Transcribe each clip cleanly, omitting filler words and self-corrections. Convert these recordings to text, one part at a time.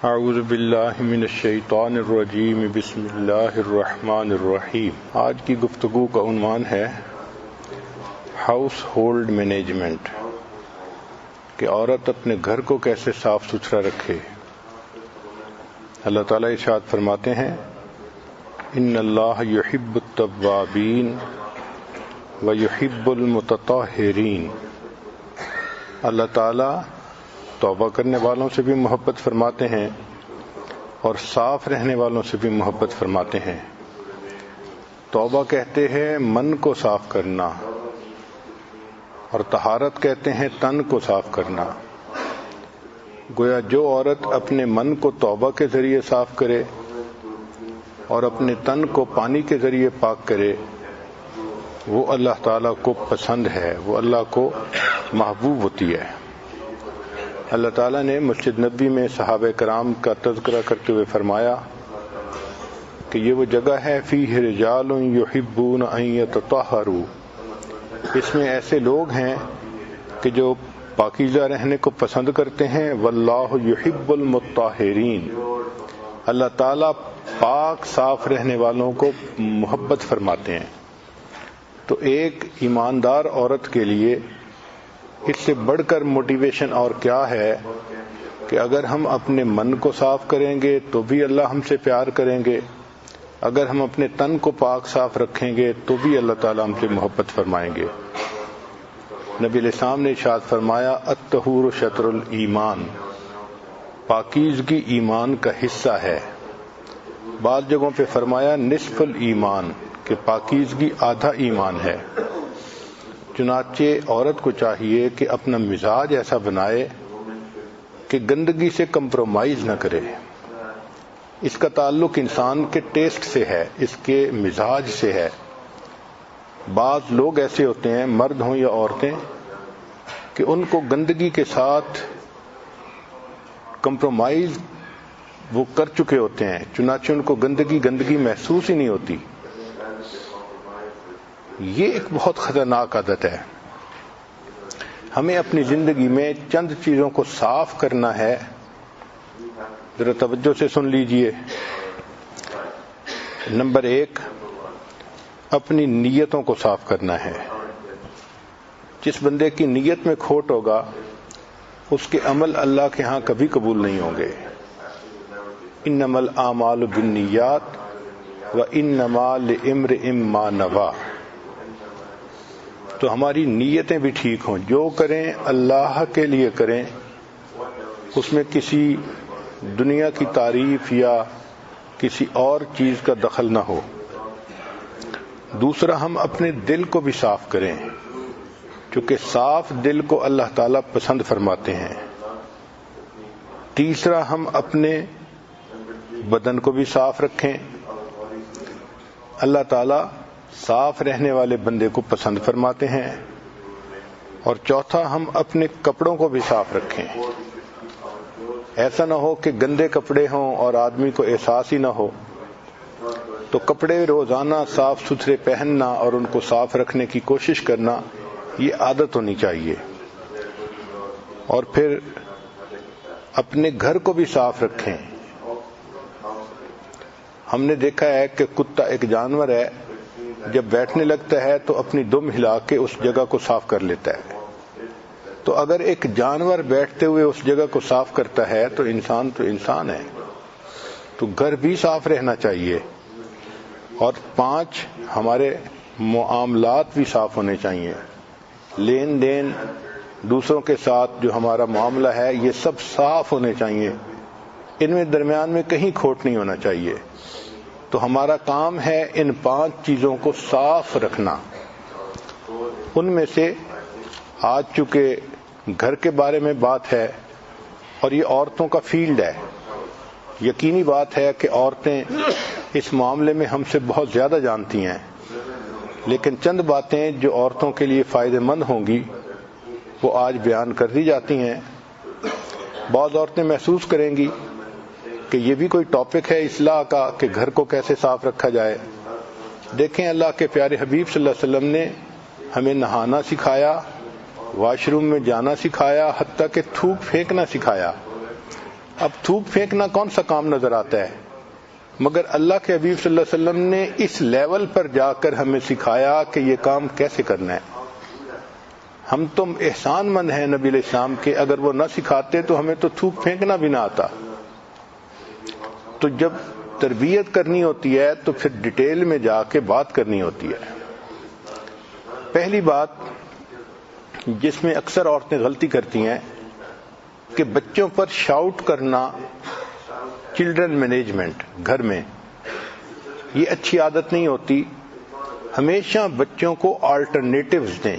اعوذ باللہ من الشیطان الرجیم بسم اللہ الرحمن الرحیم۔ آج کی گفتگو کا عنوان ہے ہاؤس ہولڈ مینجمنٹ، کہ عورت اپنے گھر کو کیسے صاف ستھرا رکھے۔ اللہ تعالیٰ ارشاد فرماتے ہیں ان اللہ یحب التوابین ویحب المتطہرین۔ اللہ تعالیٰ توبہ کرنے والوں سے بھی محبت فرماتے ہیں اور صاف رہنے والوں سے بھی محبت فرماتے ہیں۔ توبہ کہتے ہیں من کو صاف کرنا، اور طہارت کہتے ہیں تن کو صاف کرنا۔ گویا جو عورت اپنے من کو توبہ کے ذریعے صاف کرے اور اپنے تن کو پانی کے ذریعے پاک کرے، وہ اللہ تعالیٰ کو پسند ہے، وہ اللہ کو محبوب ہوتی ہے۔ اللہ تعالیٰ نے مسجد نبوی میں صحابہ کرام کا تذکرہ کرتے ہوئے فرمایا کہ یہ وہ جگہ ہے فیہ رجال یحبون ان یتطہروا، اس میں ایسے لوگ ہیں کہ جو پاکیزہ رہنے کو پسند کرتے ہیں۔ واللہ یحب المطہرین، اللہ تعالیٰ پاک صاف رہنے والوں کو محبت فرماتے ہیں۔ تو ایک ایماندار عورت کے لیے اس سے بڑھ کر موٹیویشن اور کیا ہے کہ اگر ہم اپنے من کو صاف کریں گے تو بھی اللہ ہم سے پیار کریں گے، اگر ہم اپنے تن کو پاک صاف رکھیں گے تو بھی اللہ تعالیٰ ہم سے محبت فرمائیں گے۔ نبی علیہ السلام نے ارشاد فرمایا الطہور شطر الایمان، پاکیزگی ایمان کا حصہ ہے۔ بعض جگہوں پہ فرمایا نصف الایمان، کہ پاکیزگی آدھا ایمان ہے۔ چنانچہ عورت کو چاہیے کہ اپنا مزاج ایسا بنائے کہ گندگی سے کمپرومائز نہ کرے۔ اس کا تعلق انسان کے ٹیسٹ سے ہے، اس کے مزاج سے ہے۔ بعض لوگ ایسے ہوتے ہیں، مرد ہوں یا عورتیں، کہ ان کو گندگی کے ساتھ کمپرومائز وہ کر چکے ہوتے ہیں، چنانچہ ان کو گندگی محسوس ہی نہیں ہوتی۔ یہ ایک بہت خطرناک عادت ہے۔ ہمیں اپنی زندگی میں چند چیزوں کو صاف کرنا ہے، ذرا توجہ سے سن لیجئے۔ نمبر 1، اپنی نیتوں کو صاف کرنا ہے۔ جس بندے کی نیت میں کھوٹ ہوگا اس کے عمل اللہ کے ہاں کبھی قبول نہیں ہوں گے۔ انما الاعمال بالنیات وانما لامرئ ما نویٰ۔ تو ہماری نیتیں بھی ٹھیک ہوں، جو کریں اللہ کے لیے کریں، اس میں کسی دنیا کی تعریف یا کسی اور چیز کا دخل نہ ہو۔ دوسرا، ہم اپنے دل کو بھی صاف کریں، چونکہ صاف دل کو اللہ تعالیٰ پسند فرماتے ہیں۔ تیسرا، ہم اپنے بدن کو بھی صاف رکھیں، اللہ تعالیٰ صاف رہنے والے بندے کو پسند فرماتے ہیں۔ اور چوتھا، ہم اپنے کپڑوں کو بھی صاف رکھیں۔ ایسا نہ ہو کہ گندے کپڑے ہوں اور آدمی کو احساس ہی نہ ہو۔ تو کپڑے روزانہ صاف ستھرے پہننا اور ان کو صاف رکھنے کی کوشش کرنا، یہ عادت ہونی چاہیے۔ اور پھر اپنے گھر کو بھی صاف رکھیں۔ ہم نے دیکھا ہے کہ کتا ایک جانور ہے، جب بیٹھنے لگتا ہے تو اپنی دم ہلا کے اس جگہ کو صاف کر لیتا ہے۔ تو اگر ایک جانور بیٹھتے ہوئے اس جگہ کو صاف کرتا ہے تو انسان ہے، تو گھر بھی صاف رہنا چاہیے۔ اور 5، ہمارے معاملات بھی صاف ہونے چاہیے۔ لین دین دوسروں کے ساتھ جو ہمارا معاملہ ہے، یہ سب صاف ہونے چاہیے، ان میں درمیان میں کہیں کھوٹ نہیں ہونا چاہیے۔ تو ہمارا کام ہے ان 5 چیزوں کو صاف رکھنا۔ ان میں سے آج چونکہ گھر کے بارے میں بات ہے اور یہ عورتوں کا فیلڈ ہے، یقینی بات ہے کہ عورتیں اس معاملے میں ہم سے بہت زیادہ جانتی ہیں، لیکن چند باتیں جو عورتوں کے لیے فائدہ مند ہوں گی وہ آج بیان کر دی جاتی ہیں۔ بعض عورتیں محسوس کریں گی کہ یہ بھی کوئی ٹاپک ہے اصلاح کا کہ گھر کو کیسے صاف رکھا جائے۔ دیکھیں، اللہ کے پیارے حبیب صلی اللہ علیہ وسلم نے ہمیں نہانا سکھایا، واش روم میں جانا سکھایا، حتیٰ کہ تھوک پھینکنا سکھایا۔ اب تھوک پھینکنا کون سا کام نظر آتا ہے، مگر اللہ کے حبیب صلی اللہ علیہ وسلم نے اس لیول پر جا کر ہمیں سکھایا کہ یہ کام کیسے کرنا ہے۔ ہم تم احسان مند ہیں نبی علیہ السلام کے، اگر وہ نہ سکھاتے تو ہمیں تو تھوک پھینکنا بھی نہ آتا۔ تو جب تربیت کرنی ہوتی ہے تو پھر ڈیٹیل میں جا کے بات کرنی ہوتی ہے۔ پہلی بات جس میں اکثر عورتیں غلطی کرتی ہیں کہ بچوں پر شاؤٹ کرنا، چلڈرن مینجمنٹ گھر میں، یہ اچھی عادت نہیں ہوتی۔ ہمیشہ بچوں کو آلٹرنیٹیوز دیں۔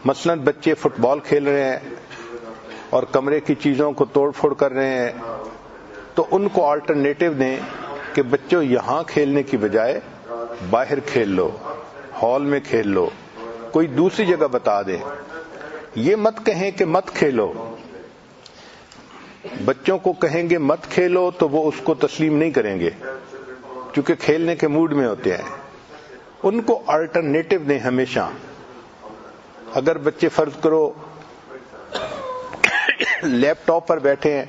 مثلا بچے فٹ بال کھیل رہے ہیں اور کمرے کی چیزوں کو توڑ پھوڑ کر رہے ہیں، تو ان کو آلٹرنیٹیو دیں کہ بچوں یہاں کھیلنے کی بجائے باہر کھیل لو، ہال میں کھیل لو، کوئی دوسری جگہ بتا دیں۔ یہ مت کہیں کہ مت کھیلو۔ بچوں کو کہیں گے مت کھیلو تو وہ اس کو تسلیم نہیں کریں گے، کیونکہ کھیلنے کے موڈ میں ہوتے ہیں۔ ان کو آلٹرنیٹیو دیں ہمیشہ۔ اگر بچے فرض کرو لیپ ٹاپ پر بیٹھے ہیں،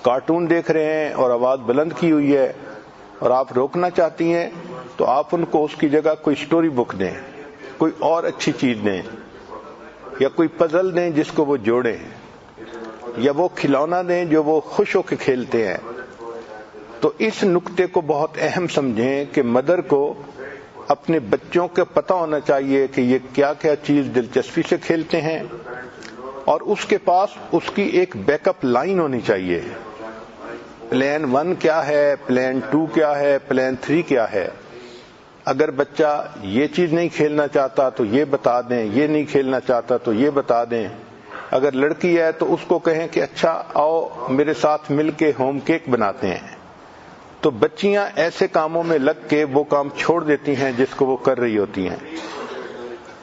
کارٹون دیکھ رہے ہیں اور آواز بلند کی ہوئی ہے اور آپ روکنا چاہتی ہیں، تو آپ ان کو اس کی جگہ کوئی سٹوری بک دیں، کوئی اور اچھی چیز دیں، یا کوئی پزل دیں جس کو وہ جوڑیں، یا وہ کھلونا دیں جو وہ خوش ہو کے کھیلتے ہیں۔ تو اس نقطے کو بہت اہم سمجھیں کہ مدر کو اپنے بچوں کا پتہ ہونا چاہیے کہ یہ کیا کیا چیز دلچسپی سے کھیلتے ہیں، اور اس کے پاس اس کی ایک بیک اپ لائن ہونی چاہیے۔ پلان 1 کیا ہے، پلان 2 کیا ہے، پلان 3 کیا ہے۔ اگر بچہ یہ چیز نہیں کھیلنا چاہتا تو یہ بتا دیں، یہ نہیں کھیلنا چاہتا تو یہ بتا دیں۔ اگر لڑکی ہے تو اس کو کہیں کہ اچھا آؤ میرے ساتھ مل کے ہوم کیک بناتے ہیں۔ تو بچیاں ایسے کاموں میں لگ کے وہ کام چھوڑ دیتی ہیں جس کو وہ کر رہی ہوتی ہیں۔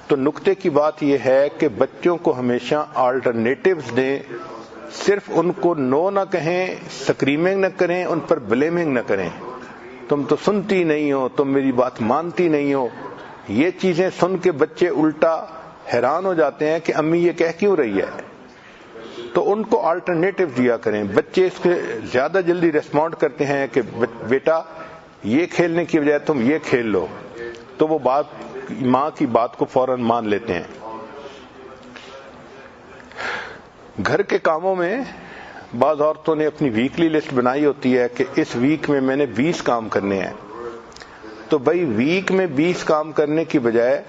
تو نقطے کی بات یہ ہے کہ بچوں کو ہمیشہ آلٹرنیٹیوز دیں، صرف ان کو نو نہ کہیں، سکریمنگ نہ کریں، ان پر بلیمنگ نہ کریں۔ تم تو سنتی نہیں ہو، تم میری بات مانتی نہیں ہو۔ یہ چیزیں سن کے بچے الٹا حیران ہو جاتے ہیں کہ امی یہ کہہ کیوں رہی ہے۔ تو ان کو آلٹرنیٹیو دیا کریں۔ بچے اس کے زیادہ جلدی ریسپونڈ کرتے ہیں کہ بیٹا یہ کھیلنے کی بجائے تم یہ کھیل لو، تو وہ ماں کی بات کو فوراً مان لیتے ہیں۔ گھر کے کاموں میں بعض عورتوں نے اپنی ویکلی لسٹ بنائی ہوتی ہے کہ اس ویک میں نے 20 کام کرنے ہیں۔ تو بھائی ویک میں 20 کام کرنے کی بجائے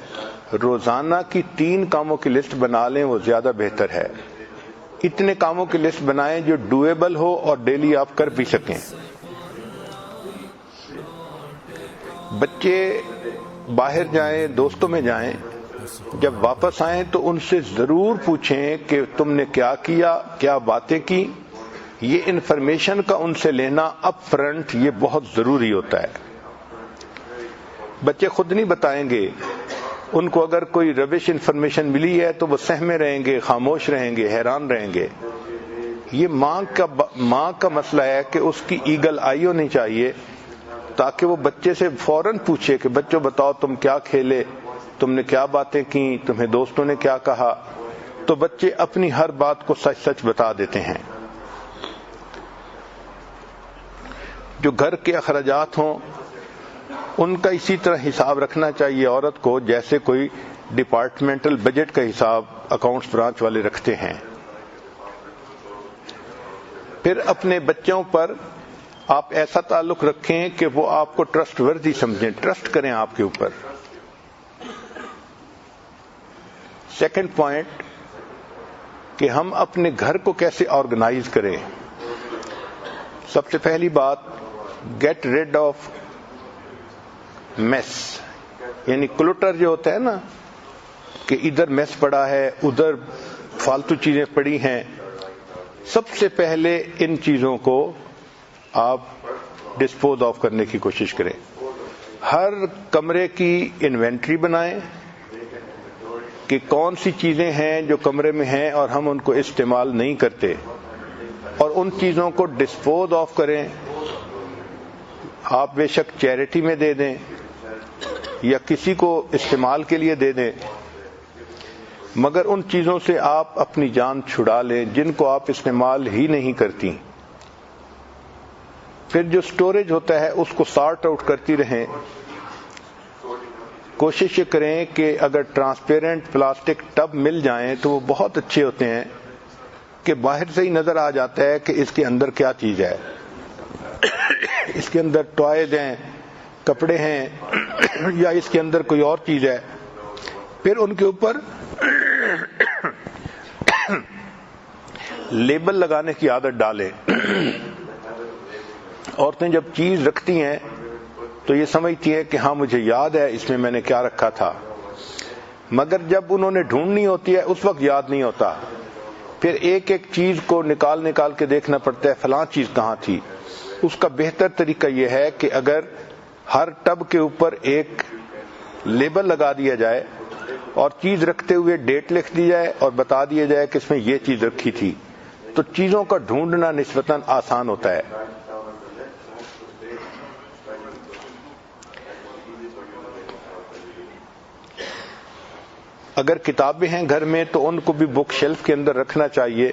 روزانہ کی 3 کاموں کی لسٹ بنا لیں، وہ زیادہ بہتر ہے۔ اتنے کاموں کی لسٹ بنائیں جو ڈویبل ہو اور ڈیلی آپ کر بھی سکیں۔ بچے باہر جائیں، دوستوں میں جائیں، جب واپس آئیں تو ان سے ضرور پوچھیں کہ تم نے کیا کیا، کیا باتیں کی۔ یہ انفارمیشن کا ان سے لینا اپ فرنٹ یہ بہت ضروری ہوتا ہے۔ بچے خود نہیں بتائیں گے، ان کو اگر کوئی ربش انفارمیشن ملی ہے تو وہ سہمے رہیں گے، خاموش رہیں گے، حیران رہیں گے۔ یہ ماں کا مسئلہ ہے کہ اس کی ایگل آئی ہونی چاہیے تاکہ وہ بچے سے فوراً پوچھے کہ بچوں بتاؤ تم کیا کھیلے، تم نے کیا باتیں کی، تمہیں دوستوں نے کیا کہا۔ تو بچے اپنی ہر بات کو سچ سچ بتا دیتے ہیں۔ جو گھر کے اخراجات ہوں ان کا اسی طرح حساب رکھنا چاہیے عورت کو جیسے کوئی ڈپارٹمنٹل بجٹ کا حساب اکاؤنٹس برانچ والے رکھتے ہیں۔ پھر اپنے بچوں پر آپ ایسا تعلق رکھیں کہ وہ آپ کو ٹرسٹ وردی سمجھیں، ٹرسٹ کریں آپ کے اوپر۔ سیکنڈ پوائنٹ کہ ہم اپنے گھر کو کیسے آرگنائز کریں۔ سب سے پہلی بات، گیٹ ریڈ آف میس، یعنی کلٹر جو ہوتا ہے نا کہ ادھر میس پڑا ہے، ادھر فالتو چیزیں پڑی ہیں۔ سب سے پہلے ان چیزوں کو آپ ڈسپوز آف کرنے کی کوشش کریں۔ ہر کمرے کی انوینٹری بنائیں کہ کون سی چیزیں ہیں جو کمرے میں ہیں اور ہم ان کو استعمال نہیں کرتے، اور ان چیزوں کو ڈسپوز آف کریں۔ آپ بے شک چیریٹی میں دے دیں یا کسی کو استعمال کے لیے دے دیں۔ مگر ان چیزوں سے آپ اپنی جان چھڑا لیں جن کو آپ استعمال ہی نہیں کرتی. پھر جو سٹوریج ہوتا ہے اس کو سارٹ آؤٹ کرتی رہیں. کوشش یہ کریں کہ اگر ٹرانسپیرنٹ پلاسٹک ٹب مل جائیں تو وہ بہت اچھے ہوتے ہیں کہ باہر سے ہی نظر آ جاتا ہے کہ اس کے اندر کیا چیز ہے. اس کے اندر ٹوائز ہیں، کپڑے ہیں، یا اس کے اندر کوئی اور چیز ہے. پھر ان کے اوپر لیبل لگانے کی عادت ڈالیں. عورتیں جب چیز رکھتی ہیں تو یہ سمجھتی ہیں کہ ہاں مجھے یاد ہے اس میں نے کیا رکھا تھا، مگر جب انہوں نے ڈھونڈنی ہوتی ہے اس وقت یاد نہیں ہوتا. پھر ایک ایک چیز کو نکال کے دیکھنا پڑتا ہے فلاں چیز کہاں تھی. اس کا بہتر طریقہ یہ ہے کہ اگر ہر ٹب کے اوپر ایک لیبل لگا دیا جائے اور چیز رکھتے ہوئے ڈیٹ لکھ دی جائے اور بتا دیا جائے کہ اس میں یہ چیز رکھی تھی، تو چیزوں کا ڈھونڈنا نسبتاً آسان ہوتا ہے. اگر کتابیں ہیں گھر میں تو ان کو بھی بک شیلف کے اندر رکھنا چاہیے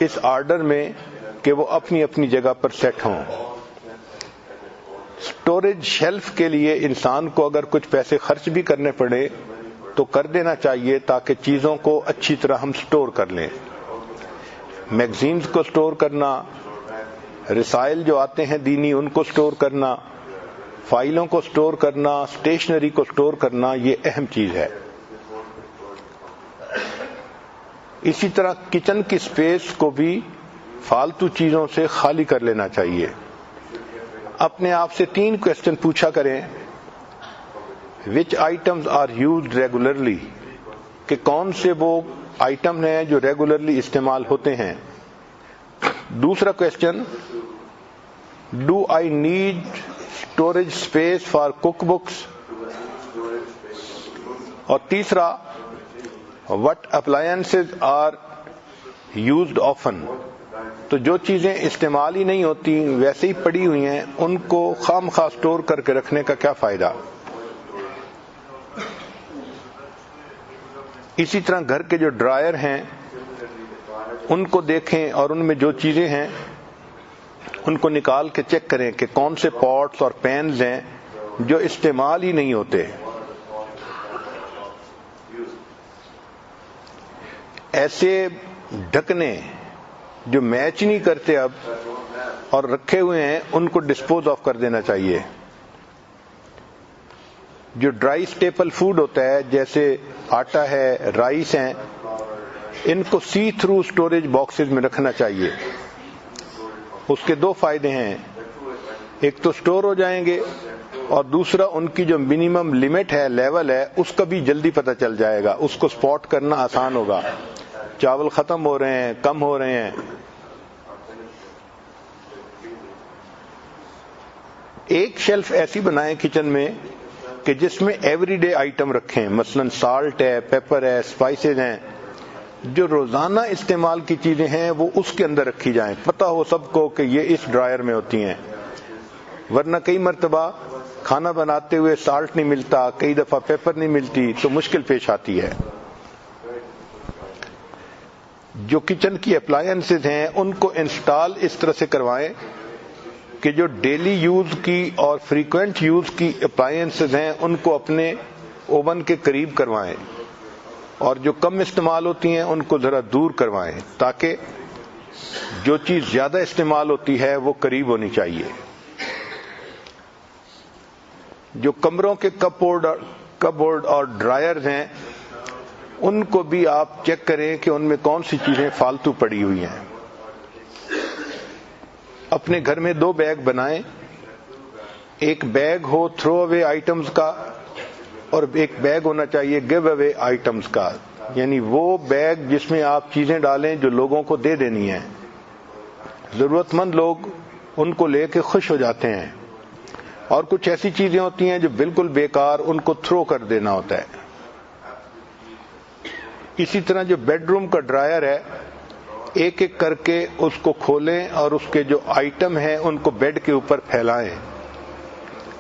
اس آرڈر میں کہ وہ اپنی اپنی جگہ پر سیٹ ہوں. سٹوریج شیلف کے لیے انسان کو اگر کچھ پیسے خرچ بھی کرنے پڑے تو کر دینا چاہیے تاکہ چیزوں کو اچھی طرح ہم سٹور کر لیں. میگزینز کو سٹور کرنا، رسائل جو آتے ہیں دینی ان کو سٹور کرنا، فائلوں کو سٹور کرنا، اسٹیشنری کو سٹور کرنا، یہ اہم چیز ہے. اسی طرح کچن کی سپیس کو بھی فالتو چیزوں سے خالی کر لینا چاہیے. اپنے آپ سے 3 کوسچن پوچھا کریں. وچ آئٹمز آر یوزڈ ریگولرلی، کہ کون سے وہ آئٹم ہیں جو ریگولرلی استعمال ہوتے ہیں. دوسرا question, do I need storage space for cook books. اور تیسرا، what appliances are used often. تو جو چیزیں استعمال ہی نہیں ہوتی ویسے ہی پڑی ہوئی ہیں ان کو خام خواہ اسٹور کر کے رکھنے کا کیا فائدہ. اسی طرح گھر کے جو ڈرائر ہیں ان کو دیکھیں اور ان میں جو چیزیں ہیں ان کو نکال کے چیک کریں کہ کون سے پاٹس اور پینز ہیں جو استعمال ہی نہیں ہوتے. ایسے ڈھکنے جو میچ نہیں کرتے اب اور رکھے ہوئے ہیں ان کو ڈسپوز آف کر دینا چاہیے. جو ڈرائی سٹیپل فوڈ ہوتا ہے جیسے آٹا ہے، رائس ہیں، ان کو سی تھرو سٹوریج باکسز میں رکھنا چاہیے. اس کے 2 فائدے ہیں، ایک تو سٹور ہو جائیں گے اور دوسرا ان کی جو منیمم لمٹ ہے، لیول ہے، اس کا بھی جلدی پتہ چل جائے گا، اس کو سپاٹ کرنا آسان ہوگا. چاول ختم ہو رہے ہیں، کم ہو رہے ہیں. ایک شیلف ایسی بنائیں کچن میں کہ جس میں ایوری ڈے آئٹم رکھیں، مثلا سالٹ ہے، پیپر ہے، اسپائسز ہیں، جو روزانہ استعمال کی چیزیں ہیں وہ اس کے اندر رکھی جائیں. پتہ ہو سب کو کہ یہ اس ڈرائر میں ہوتی ہیں، ورنہ کئی مرتبہ کھانا بناتے ہوئے سالٹ نہیں ملتا، کئی دفعہ پیپر نہیں ملتی تو مشکل پیش آتی ہے. جو کچن کی اپلائنسز ہیں ان کو انسٹال اس طرح سے کروائیں کہ جو ڈیلی یوز کی اور فریکوینٹ یوز کی اپلائنسز ہیں ان کو اپنے اوون کے قریب کروائیں اور جو کم استعمال ہوتی ہیں ان کو ذرا دور کروائیں تاکہ جو چیز زیادہ استعمال ہوتی ہے وہ قریب ہونی چاہیے. جو کمروں کے کپ بورڈ اور ڈرائرز ہیں ان کو بھی آپ چیک کریں کہ ان میں کون سی چیزیں فالتو پڑی ہوئی ہیں. اپنے گھر میں 2 بیگ بنائیں، ایک بیگ ہو تھرو اوے آئٹمز کا اور ایک بیگ ہونا چاہیے گیو اوے آئٹمز کا، یعنی وہ بیگ جس میں آپ چیزیں ڈالیں جو لوگوں کو دے دینی ہیں. ضرورت مند لوگ ان کو لے کے خوش ہو جاتے ہیں، اور کچھ ایسی چیزیں ہوتی ہیں جو بالکل بیکار، ان کو تھرو کر دینا ہوتا ہے. اسی طرح جو بیڈ روم کا ڈرائر ہے ایک ایک کر کے اس کو کھولیں اور اس کے جو آئٹم ہیں ان کو بیڈ کے اوپر پھیلائیں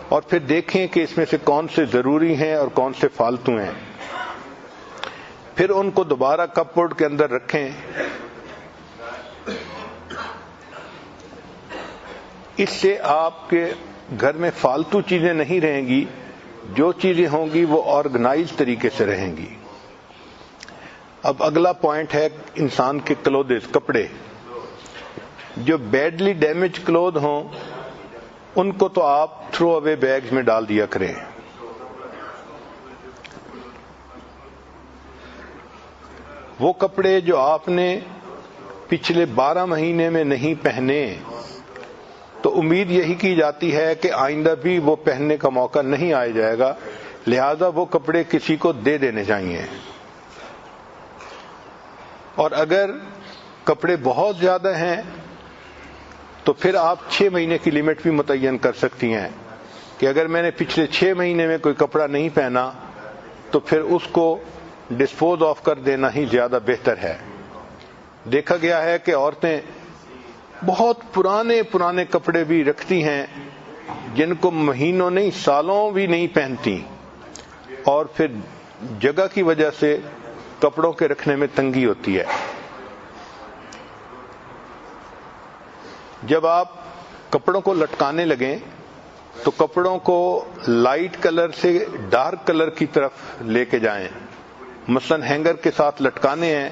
اور پھر دیکھیں کہ اس میں سے کون سے ضروری ہیں اور کون سے فالتو ہیں. پھر ان کو دوبارہ کپ بورڈ کے اندر رکھیں. اس سے آپ کے گھر میں فالتو چیزیں نہیں رہیں گی، جو چیزیں ہوں گی وہ آرگنائز طریقے سے رہیں گی. اب اگلا پوائنٹ ہے انسان کے کلوتھز، کپڑے. جو بیڈلی ڈیمیج کلوتھ ہوں ان کو تو آپ تھرو اوے بیگز میں ڈال دیا کریں. وہ کپڑے جو آپ نے پچھلے 12 مہینے میں نہیں پہنے تو امید یہی کی جاتی ہے کہ آئندہ بھی وہ پہننے کا موقع نہیں آیا جائے گا، لہذا وہ کپڑے کسی کو دے دینے چاہیے. اور اگر کپڑے بہت زیادہ ہیں تو پھر آپ 6 مہینے کی لمٹ بھی متعین کر سکتی ہیں کہ اگر میں نے پچھلے 6 مہینے میں کوئی کپڑا نہیں پہنا تو پھر اس کو ڈسپوز آف کر دینا ہی زیادہ بہتر ہے. دیکھا گیا ہے کہ عورتیں بہت پرانے کپڑے بھی رکھتی ہیں جن کو مہینوں نہیں سالوں بھی نہیں پہنتی، اور پھر جگہ کی وجہ سے کپڑوں کے رکھنے میں تنگی ہوتی ہے. جب آپ کپڑوں کو لٹکانے لگیں تو کپڑوں کو لائٹ کلر سے ڈارک کلر کی طرف لے کے جائیں. مثلا ہینگر کے ساتھ لٹکانے ہیں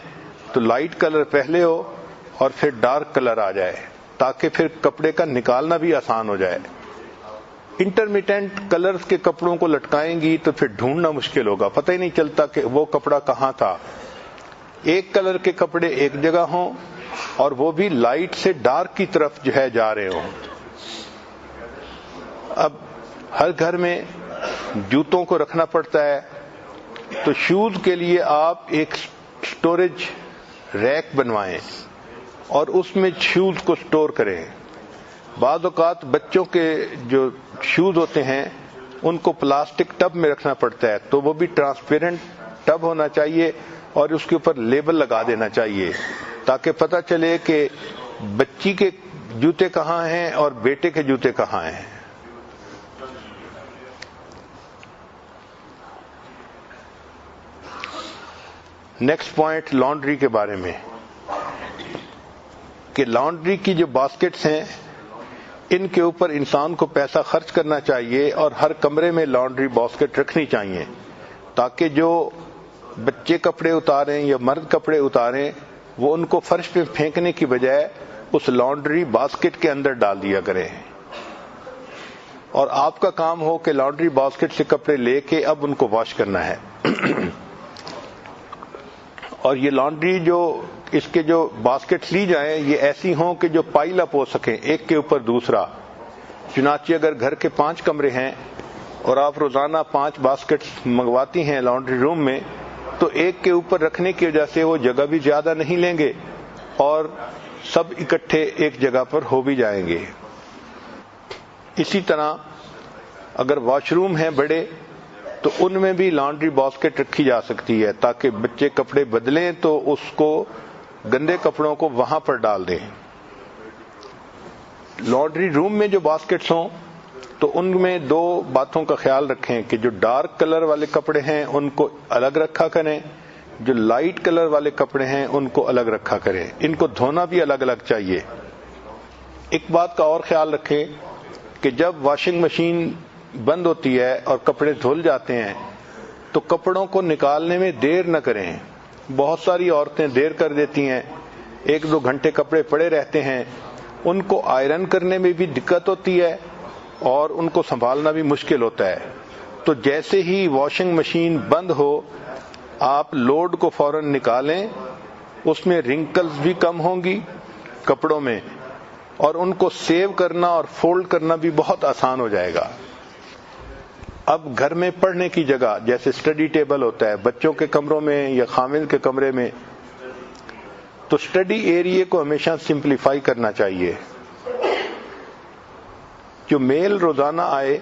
تو لائٹ کلر پہلے ہو اور پھر ڈارک کلر آ جائے تاکہ پھر کپڑے کا نکالنا بھی آسان ہو جائے. انٹرمیٹنٹ کلرز کے کپڑوں کو لٹکائیں گی تو پھر ڈھونڈنا مشکل ہوگا، پتہ ہی نہیں چلتا کہ وہ کپڑا کہاں تھا. ایک کلر کے کپڑے ایک جگہ ہوں اور وہ بھی لائٹ سے ڈارک کی طرف جو ہے جا رہے ہوں. اب ہر گھر میں جوتوں کو رکھنا پڑتا ہے تو شوز کے لیے آپ ایک سٹوریج ریک بنوائیں اور اس میں شوز کو سٹور کریں. بعض اوقات بچوں کے جو شوز ہوتے ہیں ان کو پلاسٹک ٹب میں رکھنا پڑتا ہے تو وہ بھی ٹرانسپیرنٹ ٹب ہونا چاہیے اور اس کے اوپر لیبل لگا دینا چاہیے تاکہ پتہ چلے کہ بچی کے جوتے کہاں ہیں اور بیٹے کے جوتے کہاں ہیں. نیکسٹ پوائنٹ لانڈری کے بارے میں، کہ لانڈری کی جو باسکٹس ہیں ان کے اوپر انسان کو پیسہ خرچ کرنا چاہیے اور ہر کمرے میں لانڈری باسکٹ رکھنی چاہیے تاکہ جو بچے کپڑے اتاریں یا مرد کپڑے اتاریں وہ ان کو فرش پہ پھینکنے کی بجائے اس لانڈری باسکٹ کے اندر ڈال دیا کریں، اور آپ کا کام ہو کہ لانڈری باسکٹ سے کپڑے لے کے اب ان کو واش کرنا ہے. اور یہ لانڈری جو اس کے جو باسکٹس لی جائیں یہ ایسی ہوں کہ جو پائل اپ ہو سکیں ایک کے اوپر دوسرا. چنانچہ اگر گھر کے 5 کمرے ہیں اور آپ روزانہ 5 باسکٹس منگواتی ہیں لانڈری روم میں تو ایک کے اوپر رکھنے کی وجہ سے وہ جگہ بھی زیادہ نہیں لیں گے اور سب اکٹھے ایک جگہ پر ہو بھی جائیں گے. اسی طرح اگر واش روم ہیں بڑے تو ان میں بھی لانڈری باسکٹ رکھی جا سکتی ہے تاکہ بچے کپڑے بدلیں تو اس کو گندے کپڑوں کو وہاں پر ڈال دیں. لانڈری روم میں جو باسکٹس ہوں تو ان میں 2 باتوں کا خیال رکھیں کہ جو ڈارک کلر والے کپڑے ہیں ان کو الگ رکھا کریں، جو لائٹ کلر والے کپڑے ہیں ان کو الگ رکھا کریں. ان کو دھونا بھی الگ الگ چاہیے. ایک بات کا اور خیال رکھیں کہ جب واشنگ مشین بند ہوتی ہے اور کپڑے دھل جاتے ہیں تو کپڑوں کو نکالنے میں دیر نہ کریں. بہت ساری عورتیں دیر کر دیتی ہیں، 1-2 گھنٹے کپڑے پڑے رہتے ہیں، ان کو آئرن کرنے میں بھی دقت ہوتی ہے اور ان کو سنبھالنا بھی مشکل ہوتا ہے. تو جیسے ہی واشنگ مشین بند ہو آپ لوڈ کو فوراً نکالیں، اس میں رنکلز بھی کم ہوں گی کپڑوں میں اور ان کو سیو کرنا اور فولڈ کرنا بھی بہت آسان ہو جائے گا. اب گھر میں پڑھنے کی جگہ جیسے اسٹڈی ٹیبل ہوتا ہے بچوں کے کمروں میں یا خاوند کے کمرے میں، تو اسٹڈی ایریے کو ہمیشہ سمپلیفائی کرنا چاہیے. جو میل روزانہ آئے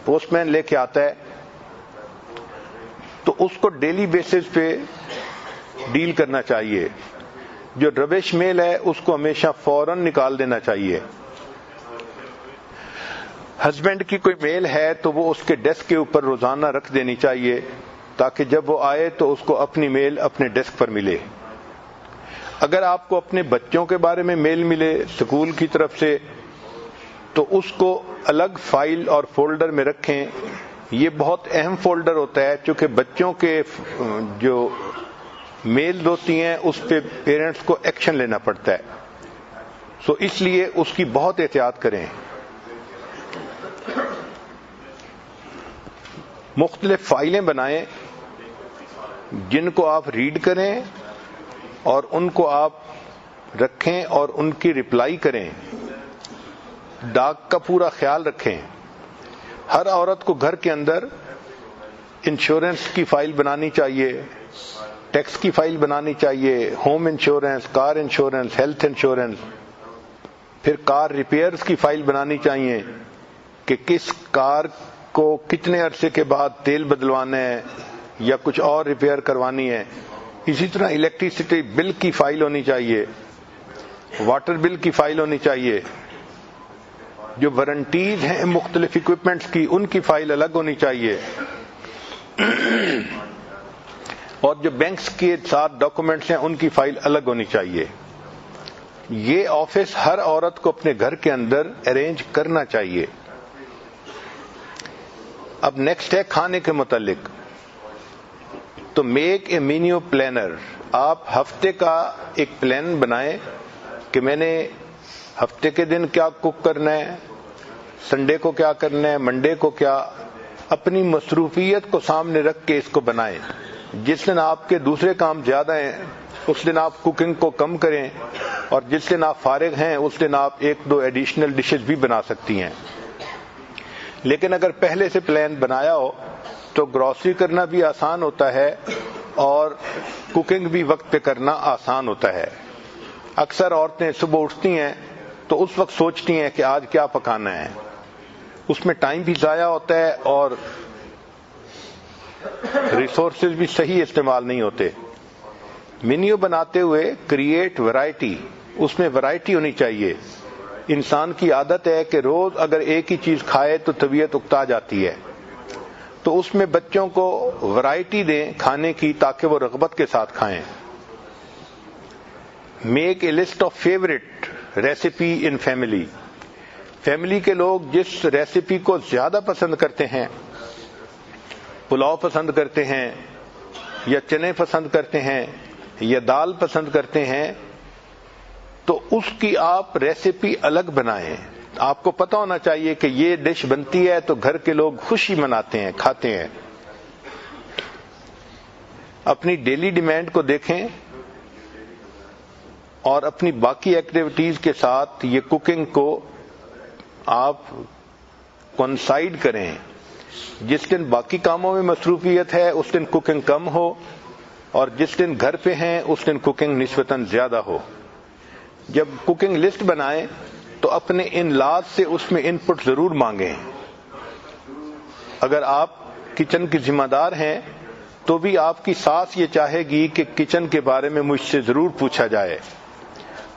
پوسٹ مین لے کے آتا ہے تو اس کو ڈیلی بیسس پہ ڈیل کرنا چاہیے. جو ربش میل ہے اس کو ہمیشہ فوراً نکال دینا چاہیے. ہسبینڈ کی کوئی میل ہے تو وہ اس کے ڈیسک کے اوپر روزانہ رکھ دینی چاہیے تاکہ جب وہ آئے تو اس کو اپنی میل اپنے ڈیسک پر ملے. اگر آپ کو اپنے بچوں کے بارے میں میل ملے اسکول کی طرف سے تو اس کو الگ فائل اور فولڈر میں رکھیں. یہ بہت اہم فولڈر ہوتا ہے چونکہ بچوں کے جو میل ہوتی ہیں اس پہ پیرنٹس کو ایکشن لینا پڑتا ہے. سو اس لیے اس کی بہت احتیاط کریں. مختلف فائلیں بنائیں جن کو آپ ریڈ کریں اور ان کو آپ رکھیں اور ان کی رپلائی کریں. ڈاک کا پورا خیال رکھیں. ہر عورت کو گھر کے اندر انشورنس کی فائل بنانی چاہیے, ٹیکس کی فائل بنانی چاہیے, home insurance, car insurance, health insurance, پھر کار ریپیئرز کی فائل بنانی چاہیے کہ کس کار کو کتنے عرصے کے بعد تیل بدلوانا ہے یا کچھ اور ریپیئر کروانی ہے. اسی طرح الیکٹریسٹی بل کی فائل ہونی چاہیے, واٹر بل کی فائل ہونی چاہیے, جو وارنٹیز ہیں مختلف اکوپمنٹس کی ان کی فائل الگ ہونی چاہیے, اور جو بینکس کے ساتھ ڈاکومنٹس ہیں ان کی فائل الگ ہونی چاہیے. یہ آفس ہر عورت کو اپنے گھر کے اندر ارینج کرنا چاہیے. اب نیکسٹ ہے کھانے کے متعلق. تو میک اے مینیو پلانر. آپ ہفتے کا ایک پلان بنائیں کہ میں نے ہفتے کے دن کیا کوک کرنا ہے, سنڈے کو کیا کرنا ہے, منڈے کو کیا. اپنی مصروفیت کو سامنے رکھ کے اس کو بنائیں. جس دن آپ کے دوسرے کام زیادہ ہیں اس دن آپ کوکنگ کو کم کریں, اور جس دن آپ فارغ ہیں اس دن آپ ایک دو ایڈیشنل ڈشز بھی بنا سکتی ہیں. لیکن اگر پہلے سے پلان بنایا ہو تو گروسری کرنا بھی آسان ہوتا ہے اور کوکنگ بھی وقت پہ کرنا آسان ہوتا ہے. اکثر عورتیں صبح اٹھتی ہیں تو اس وقت سوچتی ہیں کہ آج کیا پکانا ہے. اس میں ٹائم بھی ضائع ہوتا ہے اور ریسورسز بھی صحیح استعمال نہیں ہوتے. مینیو بناتے ہوئے کریٹ ورائٹی. اس میں ورائٹی ہونی چاہیے. انسان کی عادت ہے کہ روز اگر ایک ہی چیز کھائے تو طبیعت اکتا جاتی ہے, تو اس میں بچوں کو ورائٹی دیں کھانے کی تاکہ وہ رغبت کے ساتھ کھائیں. Make a list of favourite recipe in family. Family کے لوگ جس ریسیپی کو زیادہ پسند کرتے ہیں, پلاؤ پسند کرتے ہیں یا چنے پسند کرتے ہیں یا دال پسند کرتے ہیں, تو اس کی آپ ریسیپی الگ بنائیں. آپ کو پتہ ہونا چاہیے کہ یہ ڈش بنتی ہے تو گھر کے لوگ خوشی مناتے ہیں, کھاتے ہیں. اپنی ڈیلی ڈیمانڈ کو دیکھیں اور اپنی باقی ایکٹیویٹیز کے ساتھ یہ کوکنگ کو آپ کنسائڈ کریں. جس دن باقی کاموں میں مصروفیت ہے اس دن کوکنگ کم ہو, اور جس دن گھر پہ ہیں اس دن کوکنگ نسبتاً زیادہ ہو. جب کوکنگ لسٹ بنائیں تو اپنے ان لاز سے اس میں ان پٹ ضرور مانگیں. اگر آپ کچن کی ذمہ دار ہیں تو بھی آپ کی ساس یہ چاہے گی کہ کچن کے بارے میں مجھ سے ضرور پوچھا جائے.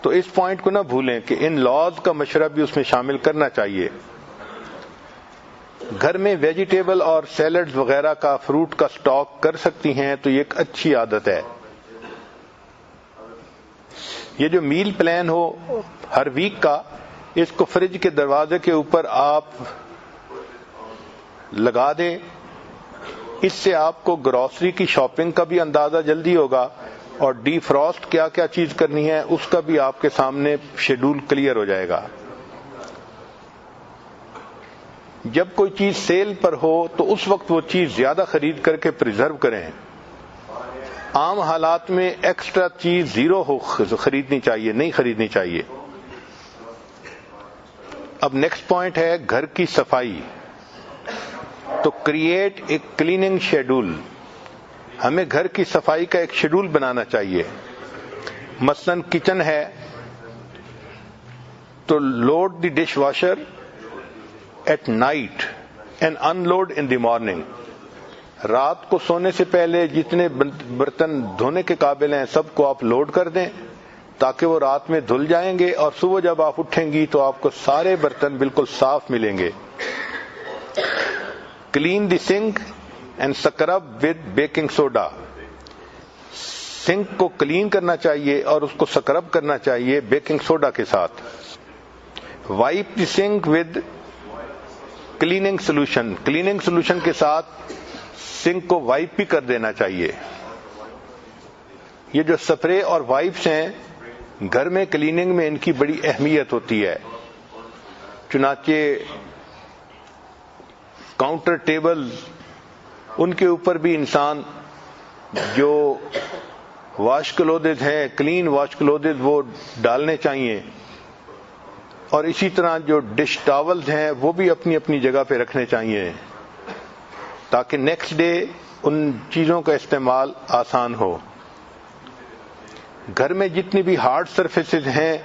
تو اس پوائنٹ کو نہ بھولیں کہ ان لاز کا مشورہ بھی اس میں شامل کرنا چاہیے. گھر میں ویجیٹیبل اور سیلڈز وغیرہ کا, فروٹ کا سٹاک کر سکتی ہیں تو یہ ایک اچھی عادت ہے. یہ جو میل پلان ہو ہر ویک کا, اس کو فریج کے دروازے کے اوپر آپ لگا دیں. اس سے آپ کو گروسری کی شاپنگ کا بھی اندازہ جلدی ہوگا, اور ڈی فراسٹ کیا کیا چیز کرنی ہے اس کا بھی آپ کے سامنے شیڈول کلیئر ہو جائے گا. جب کوئی چیز سیل پر ہو تو اس وقت وہ چیز زیادہ خرید کر کے پریزرو کریں. عام حالات میں ایکسٹرا چیز زیرو ہو خریدنی چاہیے, نہیں خریدنی چاہیے. اب نیکسٹ پوائنٹ ہے گھر کی صفائی. تو کریٹ اے کلیننگ شیڈول. ہمیں گھر کی صفائی کا ایک شیڈول بنانا چاہیے. مثلاً کچن ہے تو load the dish washer at night and unload in the morning. رات کو سونے سے پہلے جتنے برتن دھونے کے قابل ہیں سب کو آپ لوڈ کر دیں تاکہ وہ رات میں دھل جائیں گے, اور صبح جب آپ اٹھیں گی تو آپ کو سارے برتن بالکل صاف ملیں گے. Clean the sink and scrub with baking soda. Sink کو کلین کرنا چاہیے اور اس کو سکرب کرنا چاہیے بیکنگ سوڈا کے ساتھ. Wipe the sink with cleaning solution. Cleaning solution کے ساتھ سنک کو وائپ بھی کر دینا چاہیے. یہ جو سپرے اور وائپس ہیں گھر میں کلیننگ میں ان کی بڑی اہمیت ہوتی ہے. چنانچہ کاؤنٹر ٹیبل ان کے اوپر بھی انسان جو واش کلوتھز ہیں کلین واش کلوتھز وہ ڈالنے چاہیے, اور اسی طرح جو ڈش ٹاولز ہیں وہ بھی اپنی اپنی جگہ پہ رکھنے چاہیے تاکہ نیکسٹ ڈے ان چیزوں کا استعمال آسان ہو. گھر میں جتنی بھی ہارڈ سرفیسز ہیں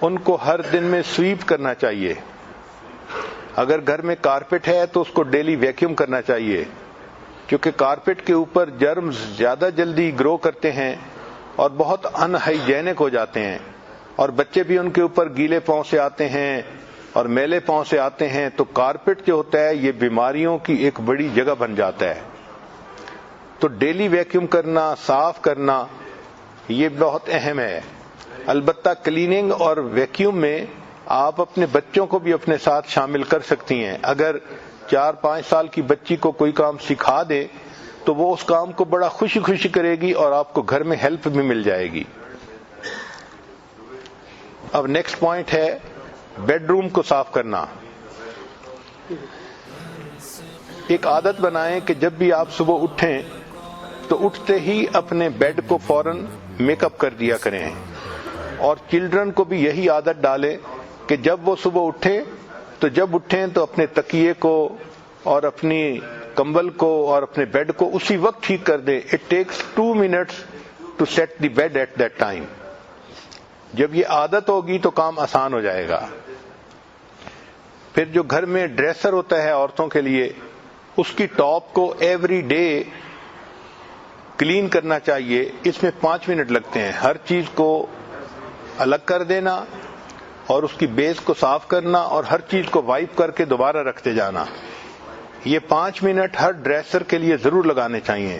ان کو ہر دن میں سویپ کرنا چاہیے. اگر گھر میں کارپیٹ ہے تو اس کو ڈیلی ویکیوم کرنا چاہیے, کیونکہ کارپیٹ کے اوپر جرمز زیادہ جلدی گرو کرتے ہیں اور بہت ان ہائیجینک ہو جاتے ہیں, اور بچے بھی ان کے اوپر گیلے پاؤں سے آتے ہیں اور میلے پاؤں سے آتے ہیں, تو کارپیٹ جو ہوتا ہے یہ بیماریوں کی ایک بڑی جگہ بن جاتا ہے. تو ڈیلی ویکیوم کرنا, صاف کرنا یہ بہت اہم ہے. البتہ کلیننگ اور ویکیوم میں آپ اپنے بچوں کو بھی اپنے ساتھ شامل کر سکتی ہیں. اگر 4-5 سال کی بچی کو کوئی کام سکھا دے تو وہ اس کام کو بڑا خوشی خوشی کرے گی اور آپ کو گھر میں ہیلپ بھی مل جائے گی. اب نیکسٹ پوائنٹ ہے بیڈ روم کو صاف کرنا. ایک عادت بنائیں کہ جب بھی آپ صبح اٹھیں تو اٹھتے ہی اپنے بیڈ کو فوراً میک اپ کر دیا کریں, اور چلڈرن کو بھی یہی عادت ڈالیں کہ جب وہ صبح اٹھیں تو اپنے تکیے کو اور اپنی کمبل کو اور اپنے بیڈ کو اسی وقت ٹھیک کر دیں. It takes 2 minutes to set the bed at that time. جب یہ عادت ہوگی تو کام آسان ہو جائے گا. پھر جو گھر میں ڈریسر ہوتا ہے عورتوں کے لیے, اس کی ٹاپ کو ایوری ڈے کلین کرنا چاہیے. اس میں 5 منٹ لگتے ہیں. ہر چیز کو الگ کر دینا اور اس کی بیس کو صاف کرنا اور ہر چیز کو وائپ کر کے دوبارہ رکھتے جانا. یہ 5 منٹ ہر ڈریسر کے لیے ضرور لگانے چاہیے.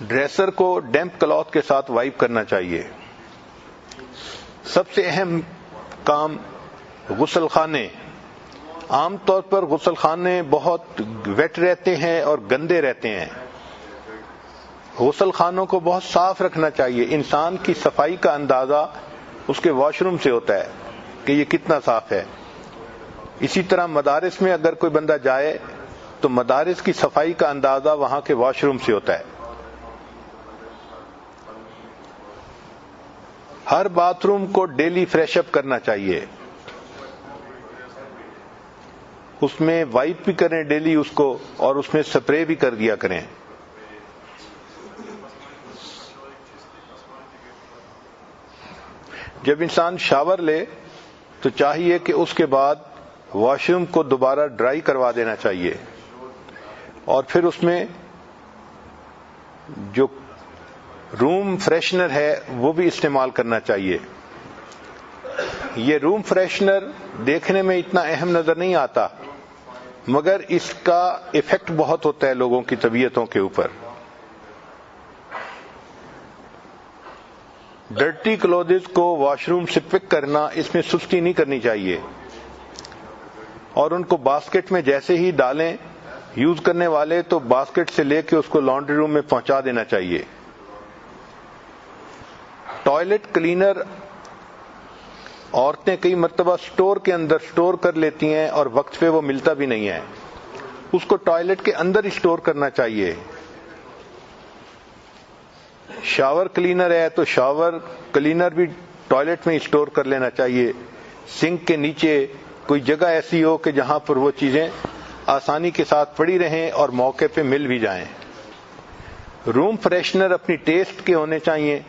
ڈریسر کو ڈیمپ کلوتھ کے ساتھ وائپ کرنا چاہیے. سب سے اہم کام غسل خانے. عام طور پر غسل خانے بہت ویٹ رہتے ہیں اور گندے رہتے ہیں. غسل خانوں کو بہت صاف رکھنا چاہیے. انسان کی صفائی کا اندازہ اس کے واش روم سے ہوتا ہے کہ یہ کتنا صاف ہے. اسی طرح مدارس میں اگر کوئی بندہ جائے تو مدارس کی صفائی کا اندازہ وہاں کے واش روم سے ہوتا ہے. ہر باتھ روم کو ڈیلی فریش اپ کرنا چاہیے. اس میں وائپ بھی کریں ڈیلی اس کو, اور اس میں سپرے بھی کر دیا کریں. جب انسان شاور لے تو چاہیے کہ اس کے بعد واش روم کو دوبارہ ڈرائی کروا دینا چاہیے, اور پھر اس میں جو روم فریشنر ہے وہ بھی استعمال کرنا چاہیے. یہ روم فریشنر دیکھنے میں اتنا اہم نظر نہیں آتا, مگر اس کا ایفیکٹ بہت ہوتا ہے لوگوں کی طبیعتوں کے اوپر. ڈرٹی کلوتھز کو واش روم سے پک کرنا, اس میں سستی نہیں کرنی چاہیے, اور ان کو باسکٹ میں جیسے ہی ڈالیں یوز کرنے والے تو باسکٹ سے لے کے اس کو لانڈری روم میں پہنچا دینا چاہیے. ٹوائلٹ کلینر عورتیں کئی مرتبہ سٹور کے اندر سٹور کر لیتی ہیں اور وقت پہ وہ ملتا بھی نہیں ہے. اس کو ٹوائلٹ کے اندر ہی سٹور کرنا چاہیے. شاور کلینر ہے تو شاور کلینر بھی ٹوائلٹ میں ہی سٹور کر لینا چاہیے. سنک کے نیچے کوئی جگہ ایسی ہو کہ جہاں پر وہ چیزیں آسانی کے ساتھ پڑی رہیں اور موقع پہ مل بھی جائیں. روم فریشنر اپنی ٹیسٹ کے ہونے چاہیے,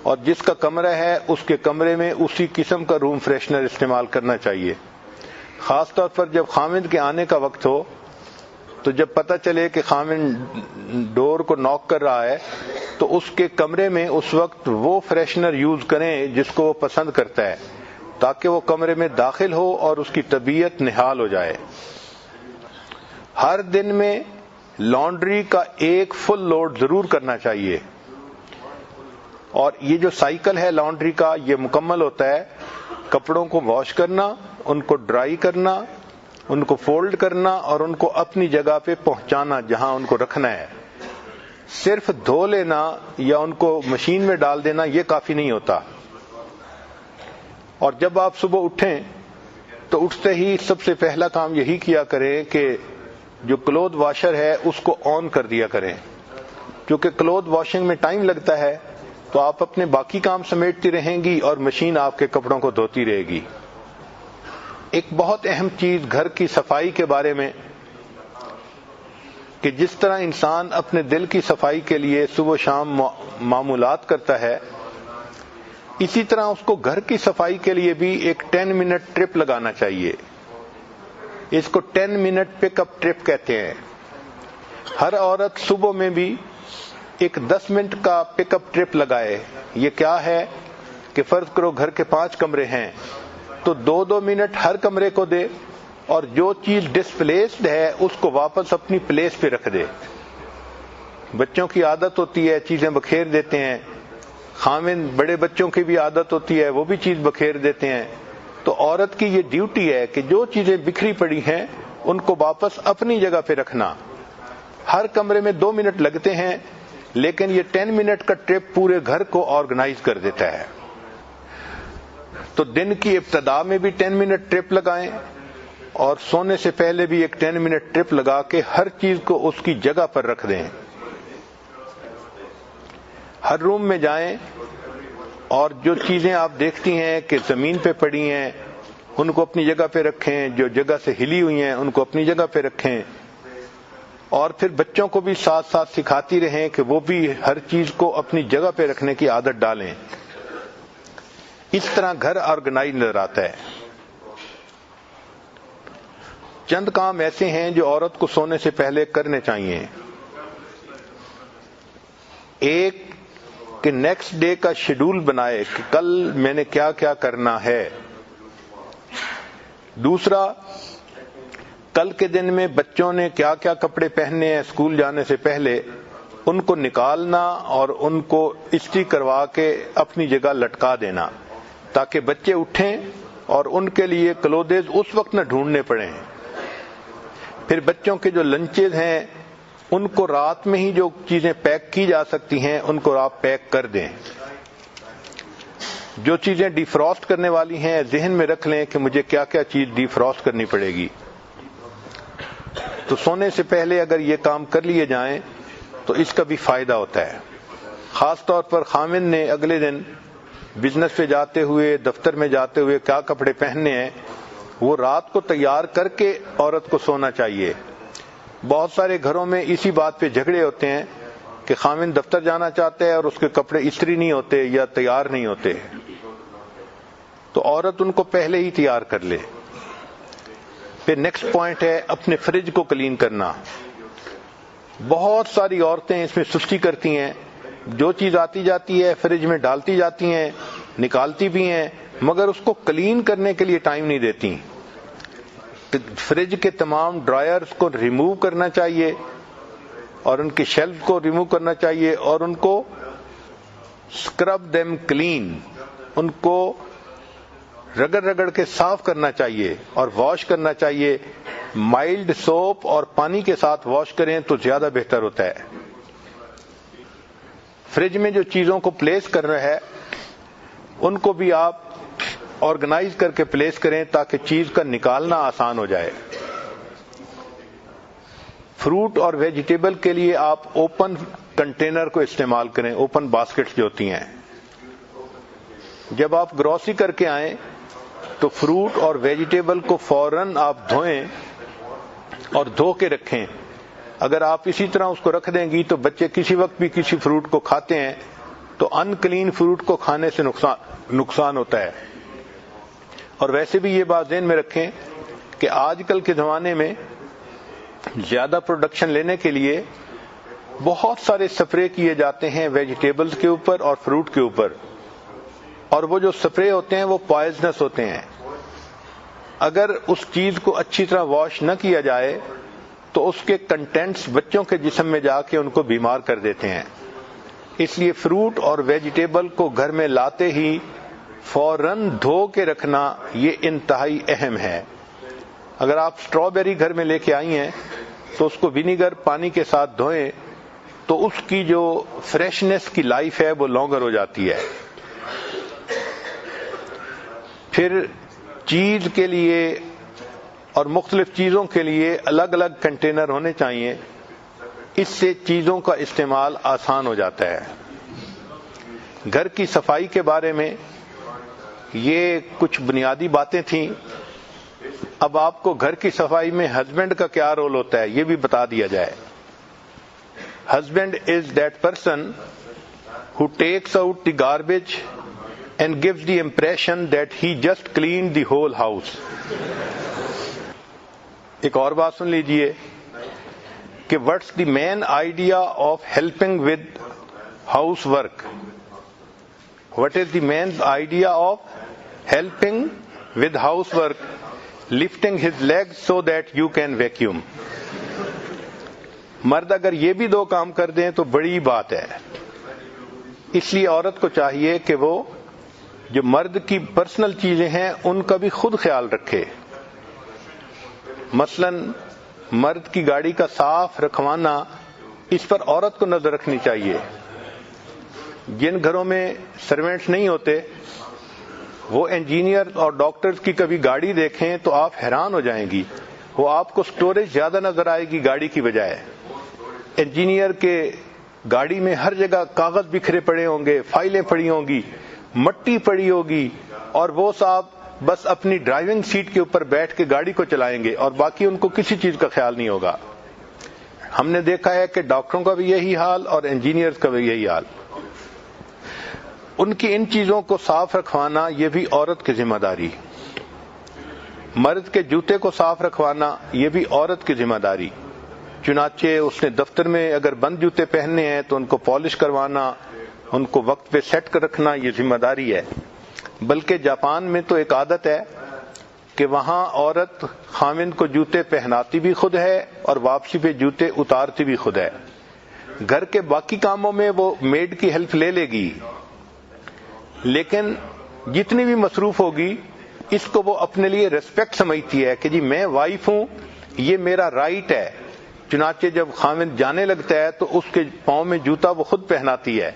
اور جس کا کمرہ ہے اس کے کمرے میں اسی قسم کا روم فریشنر استعمال کرنا چاہیے. خاص طور پر جب خامند کے آنے کا وقت ہو تو جب پتہ چلے کہ خامند ڈور کو ناک کر رہا ہے تو اس کے کمرے میں اس وقت وہ فریشنر یوز کریں جس کو وہ پسند کرتا ہے, تاکہ وہ کمرے میں داخل ہو اور اس کی طبیعت نہال ہو جائے. ہر دن میں لانڈری کا ایک فل لوڈ ضرور کرنا چاہیے، اور یہ جو سائیکل ہے لانڈری کا یہ مکمل ہوتا ہے کپڑوں کو واش کرنا، ان کو ڈرائی کرنا، ان کو فولڈ کرنا اور ان کو اپنی جگہ پہ پہنچانا جہاں ان کو رکھنا ہے۔ صرف دھو لینا یا ان کو مشین میں ڈال دینا یہ کافی نہیں ہوتا۔ اور جب آپ صبح اٹھیں تو اٹھتے ہی سب سے پہلا کام یہی کیا کریں کہ جو کلوتھ واشر ہے اس کو آن کر دیا کریں، کیونکہ کلوتھ واشنگ میں ٹائم لگتا ہے تو آپ اپنے باقی کام سمیٹتی رہیں گی اور مشین آپ کے کپڑوں کو دھوتی رہے گی۔ ایک بہت اہم چیز گھر کی صفائی کے بارے میں کہ جس طرح انسان اپنے دل کی صفائی کے لیے صبح و شام معمولات کرتا ہے، اسی طرح اس کو گھر کی صفائی کے لیے بھی ایک 10 منٹ ٹرپ لگانا چاہیے۔ اس کو 10 منٹ پک اپ ٹرپ کہتے ہیں۔ ہر عورت صبح میں بھی ایک 10 منٹ کا پک اپ ٹرپ لگائے۔ یہ کیا ہے کہ فرض کرو گھر کے 5 کمرے ہیں تو 2-2 منٹ ہر کمرے کو دے، اور جو چیز ڈسپلیسڈ ہے اس کو واپس اپنی پلیس پہ رکھ دے۔ بچوں کی عادت ہوتی ہے چیزیں بکھیر دیتے ہیں، خاوند بڑے بچوں کی بھی عادت ہوتی ہے وہ بھی چیز بکھیر دیتے ہیں، تو عورت کی یہ ڈیوٹی ہے کہ جو چیزیں بکھری پڑی ہیں ان کو واپس اپنی جگہ پہ رکھنا۔ ہر کمرے میں 2 منٹ لگتے ہیں، لیکن یہ 10 منٹ کا ٹرپ پورے گھر کو آرگنائز کر دیتا ہے۔ تو دن کی ابتدا میں بھی 10 منٹ ٹرپ لگائیں اور سونے سے پہلے بھی ایک 10 منٹ ٹرپ لگا کے ہر چیز کو اس کی جگہ پر رکھ دیں۔ ہر روم میں جائیں اور جو چیزیں آپ دیکھتی ہیں کہ زمین پہ پڑی ہیں ان کو اپنی جگہ پہ رکھیں، جو جگہ سے ہلی ہوئی ہیں ان کو اپنی جگہ پہ رکھیں، اور پھر بچوں کو بھی ساتھ ساتھ سکھاتی رہیں کہ وہ بھی ہر چیز کو اپنی جگہ پہ رکھنے کی عادت ڈالیں۔ اس طرح گھر آرگنائز نظر آتا ہے۔ چند کام ایسے ہیں جو عورت کو سونے سے پہلے کرنے چاہیے۔ ایک کہ نیکسٹ ڈے کا شیڈول بنائے کہ کل میں نے کیا کیا کرنا ہے۔ دوسرا، کل کے دن میں بچوں نے کیا کیا کپڑے پہننے ہیں اسکول جانے سے پہلے ان کو نکالنا اور ان کو استری کروا کے اپنی جگہ لٹکا دینا، تاکہ بچے اٹھیں اور ان کے لیے کلودز اس وقت نہ ڈھونڈنے پڑیں۔ پھر بچوں کے جو لنچز ہیں ان کو رات میں ہی جو چیزیں پیک کی جا سکتی ہیں ان کو آپ پیک کر دیں۔ جو چیزیں ڈی فراسٹ کرنے والی ہیں ذہن میں رکھ لیں کہ مجھے کیا کیا چیز ڈی فراسٹ کرنی پڑے گی۔ تو سونے سے پہلے اگر یہ کام کر لیے جائیں تو اس کا بھی فائدہ ہوتا ہے۔ خاص طور پر خاوند نے اگلے دن بزنس پہ جاتے ہوئے، دفتر میں جاتے ہوئے کیا کپڑے پہننے ہیں وہ رات کو تیار کر کے عورت کو سونا چاہیے۔ بہت سارے گھروں میں اسی بات پہ جھگڑے ہوتے ہیں کہ خاوند دفتر جانا چاہتا ہے اور اس کے کپڑے استری نہیں ہوتے یا تیار نہیں ہوتے، تو عورت ان کو پہلے ہی تیار کر لے۔ پھر نیکسٹ پوائنٹ ہے اپنے فریج کو کلین کرنا۔ بہت ساری عورتیں اس میں سستی کرتی ہیں، جو چیز آتی جاتی ہے فریج میں ڈالتی جاتی ہیں، نکالتی بھی ہیں، مگر اس کو کلین کرنے کے لیے ٹائم نہیں دیتی۔ فریج کے تمام ڈرائرز کو ریموو کرنا چاہیے اور ان کی شیلف کو ریموو کرنا چاہیے اور ان کو اسکرب دیم کلین، ان کو رگڑ رگڑ کے صاف کرنا چاہیے اور واش کرنا چاہیے۔ مائلڈ سوپ اور پانی کے ساتھ واش کریں تو زیادہ بہتر ہوتا ہے۔ فریج میں جو چیزوں کو پلیس کر رہا ہے ان کو بھی آپ آرگنائز کر کے پلیس کریں تاکہ چیز کا نکالنا آسان ہو جائے۔ فروٹ اور ویجیٹیبل کے لیے آپ اوپن کنٹینر کو استعمال کریں، اوپن باسکٹس جو ہوتی ہیں۔ جب آپ گروسری کر کے آئیں تو فروٹ اور ویجیٹیبل کو فوراً آپ دھوئیں اور دھو کے رکھیں۔ اگر آپ اسی طرح اس کو رکھ دیں گی تو بچے کسی وقت بھی کسی فروٹ کو کھاتے ہیں تو ان کلین فروٹ کو کھانے سے نقصان ہوتا ہے۔ اور ویسے بھی یہ بات ذہن میں رکھیں کہ آج کل کے زمانے میں زیادہ پروڈکشن لینے کے لیے بہت سارے سپرے کیے جاتے ہیں ویجیٹیبلز کے اوپر اور فروٹ کے اوپر، اور وہ جو سپرے ہوتے ہیں وہ پوائزنس ہوتے ہیں۔ اگر اس چیز کو اچھی طرح واش نہ کیا جائے تو اس کے کنٹینٹس بچوں کے جسم میں جا کے ان کو بیمار کر دیتے ہیں. اس لیے فروٹ اور ویجیٹیبل کو گھر میں لاتے ہی فوراً دھو کے رکھنا یہ انتہائی اہم ہے. اگر آپ اسٹرابیری گھر میں لے کے آئی ہیں تو اس کو ونیگر پانی کے ساتھ دھوئیں تو اس کی جو فریشنس کی لائف ہے وہ لانگر ہو جاتی ہے. پھر چیز کے لیے اور مختلف چیزوں کے لیے الگ الگ کنٹینر ہونے چاہیے. اس سے چیزوں کا استعمال آسان ہو جاتا ہے. گھر کی صفائی کے بارے میں یہ کچھ بنیادی باتیں تھیں. اب آپ کو گھر کی صفائی میں ہسبینڈ کا کیا رول ہوتا ہے یہ بھی بتا دیا جائے. Husband is that person who takes out the garbage and gives the impression that he just cleaned the whole house. ایک اور بات سن لیجئے کہ what's the main idea of helping with housework? What is the main idea of helping with housework? Lifting his legs so that you can vacuum. مرد اگر یہ بھی دو کام کر دیں تو بڑی بات ہے. اس لیے عورت کو چاہیے کہ وہ جو مرد کی پرسنل چیزیں ہیں ان کا بھی خود خیال رکھے. مثلا مرد کی گاڑی کا صاف رکھوانا اس پر عورت کو نظر رکھنی چاہیے. جن گھروں میں سروینٹس نہیں ہوتے وہ انجینئر اور ڈاکٹرز کی کبھی گاڑی دیکھیں تو آپ حیران ہو جائیں گی. وہ آپ کو سٹوریج زیادہ نظر آئے گی گاڑی کی بجائے. انجینئر کے گاڑی میں ہر جگہ کاغذ بکھرے پڑے ہوں گے, فائلیں پڑی ہوں گی, مٹی پڑی ہوگی, اور وہ صاحب بس اپنی ڈرائیونگ سیٹ کے اوپر بیٹھ کے گاڑی کو چلائیں گے اور باقی ان کو کسی چیز کا خیال نہیں ہوگا. ہم نے دیکھا ہے کہ ڈاکٹروں کا بھی یہی حال اور انجینئرز کا بھی یہی حال. ان کی ان چیزوں کو صاف رکھوانا یہ بھی عورت کی ذمہ داری. مرد کے جوتے کو صاف رکھوانا یہ بھی عورت کی ذمہ داری. چنانچہ اس نے دفتر میں اگر بند جوتے پہننے ہیں تو ان کو پالش کروانا, ان کو وقت پہ سیٹ کر رکھنا یہ ذمہ داری ہے. بلکہ جاپان میں تو ایک عادت ہے کہ وہاں عورت خاوند کو جوتے پہناتی بھی خود ہے اور واپسی پہ جوتے اتارتی بھی خود ہے. گھر کے باقی کاموں میں وہ میڈ کی ہیلپ لے لے گی, لیکن جتنی بھی مصروف ہوگی اس کو وہ اپنے لیے ریسپیکٹ سمجھتی ہے کہ جی میں وائف ہوں, یہ میرا رائٹ ہے. چنانچہ جب خاوند جانے لگتا ہے تو اس کے پاؤں میں جوتا وہ خود پہناتی ہے,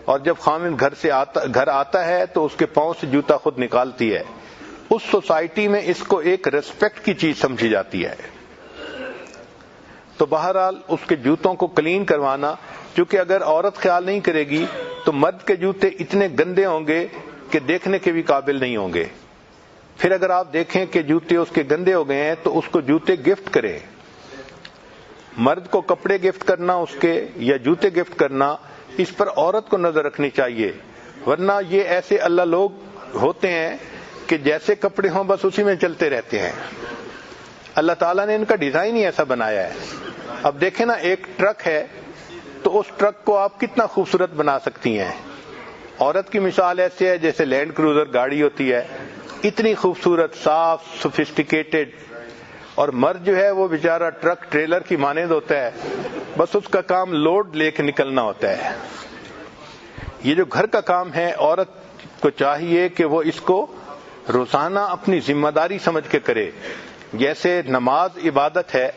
اور جب خاوند گھر آتا ہے تو اس کے پاؤں سے جوتا خود نکالتی ہے. اس سوسائٹی میں اس کو ایک ریسپیکٹ کی چیز سمجھی جاتی ہے. تو بہرحال اس کے جوتوں کو کلین کروانا, چونکہ اگر عورت خیال نہیں کرے گی تو مرد کے جوتے اتنے گندے ہوں گے کہ دیکھنے کے بھی قابل نہیں ہوں گے. پھر اگر آپ دیکھیں کہ جوتے اس کے گندے ہو گئے ہیں تو اس کو جوتے گفٹ کریں. مرد کو کپڑے گفٹ کرنا اس کے یا جوتے گفٹ کرنا اس پر عورت کو نظر رکھنی چاہیے. ورنہ یہ ایسے اللہ لوگ ہوتے ہیں کہ جیسے کپڑے ہوں بس اسی میں چلتے رہتے ہیں. اللہ تعالیٰ نے ان کا ڈیزائن ہی ایسا بنایا ہے. اب دیکھیں نا, ایک ٹرک ہے تو اس ٹرک کو آپ کتنا خوبصورت بنا سکتی ہیں. عورت کی مثال ایسے ہے جیسے لینڈ کروزر گاڑی ہوتی ہے, اتنی خوبصورت, صاف, سوفسٹیکیٹڈ. اور مرد جو ہے وہ بیچارہ ٹرک ٹریلر کی مانند ہوتا ہے, بس اس کا کام لوڈ لے کے نکلنا ہوتا ہے. یہ جو گھر کا کام ہے عورت کو چاہیے کہ وہ اس کو روزانہ اپنی ذمہ داری سمجھ کے کرے. جیسے نماز عبادت ہے,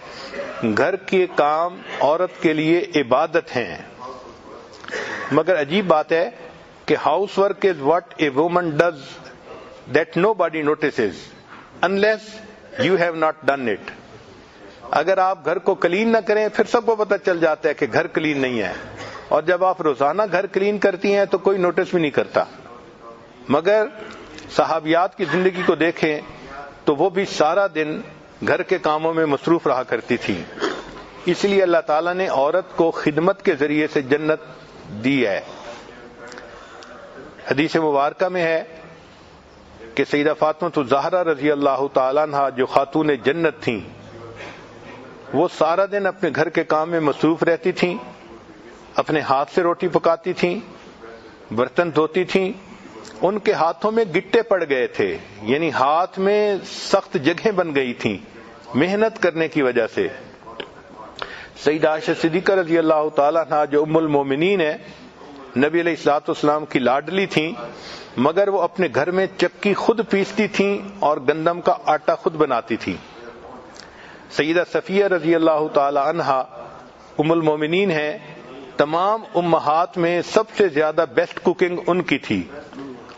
گھر کے کام عورت کے لیے عبادت ہیں. مگر عجیب بات ہے کہ house work is what a woman does that no body notices unless you have not done it. اگر آپ گھر کو کلین نہ کریں پھر سب کو پتہ چل جاتا ہے کہ گھر کلین نہیں ہے, اور جب آپ روزانہ گھر کلین کرتی ہیں تو کوئی نوٹس بھی نہیں کرتا. مگر صحابیات کی زندگی کو دیکھیں تو وہ بھی سارا دن گھر کے کاموں میں مصروف رہا کرتی تھی. اس لیے اللہ تعالیٰ نے عورت کو خدمت کے ذریعے سے جنت دی ہے. حدیث مبارکہ میں ہے کہ سیدہ فاطمہ الزہرا رضی اللہ تعالیٰ عنہا جو خاتون جنت تھیں, وہ سارا دن اپنے گھر کے کام میں مصروف رہتی تھیں, اپنے ہاتھ سے روٹی پکاتی تھیں, برتن دھوتی تھیں. ان کے ہاتھوں میں گٹے پڑ گئے تھے, یعنی ہاتھ میں سخت جگہیں بن گئی تھیں محنت کرنے کی وجہ سے. سیدہ عائشہ صدیقہ رضی اللہ تعالیٰ عنہا جو ام المومنین ہے، نبی علیہ الصلوۃ والسلام کی لاڈلی تھیں، مگر وہ اپنے گھر میں چکی خود پیستی تھیں اور گندم کا آٹا خود بناتی تھیں۔ سیدہ صفیہ رضی اللہ تعالی عنہا ام المومنین ہیں، تمام امہات میں سب سے زیادہ بیسٹ کوکنگ ان کی تھی،